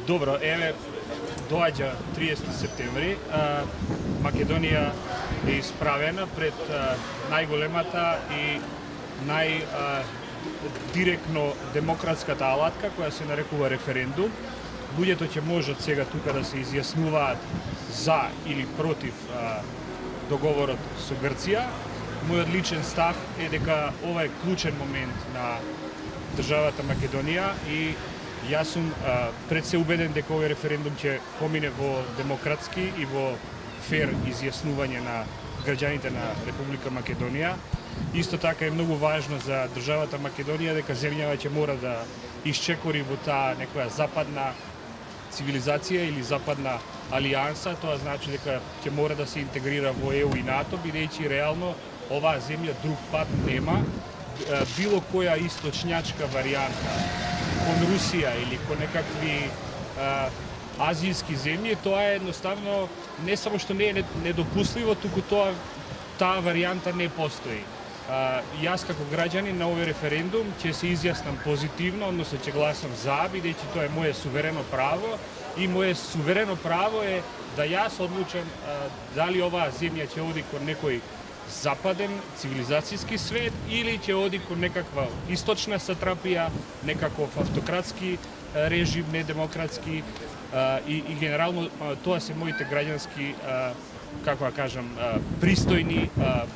Добро, еве, доаѓа 30 септември. Македонија е исправена пред најголемата и најдиректно демократската алатка која се нарекува референдум. Луѓето ќе можат сега тука да се изјаснуваат за или против договорот со Грција. Мојот личен став е дека ова е клучен момент на државата Македонија и јас сум пред се убеден дека овој референдум ќе помине во демократски и во фер изјаснување на граѓаните на Република Македонија. Исто така е многу важно за државата Македонија дека земјава ќе мора да исчекори во таа некоја западна цивилизација или западна алијанса. Тоа значи дека ќе мора да се интегрира во ЕУ и НАТО, бидејќи реално оваа земја друг пат нема. Било која источњачка варијанта кон Русија или кон некакви азијски земји, тоа е едноставно не само што не е недопустливо, туку таа варијанта не постои. Јас како граѓанин на овој референдум ќе се изјаснам позитивно, односно ќе гласам за, бидејќи тоа е моје суверено право и моје суверено право е да јас одлучам дали оваа земја ќе оди кон некој западен цивилизацијски свет или ќе оди кон некаква источна сатрапија, некаков автократски режим, недемократски и генерално тоа се моите граѓански, како да кажам, пристојни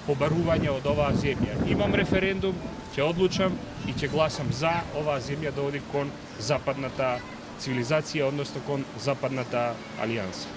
побарувања од оваа земја. Имам референдум, ќе одлучам и ќе гласам за оваа земја да оди кон западната цивилизација, односно кон западната алијанса.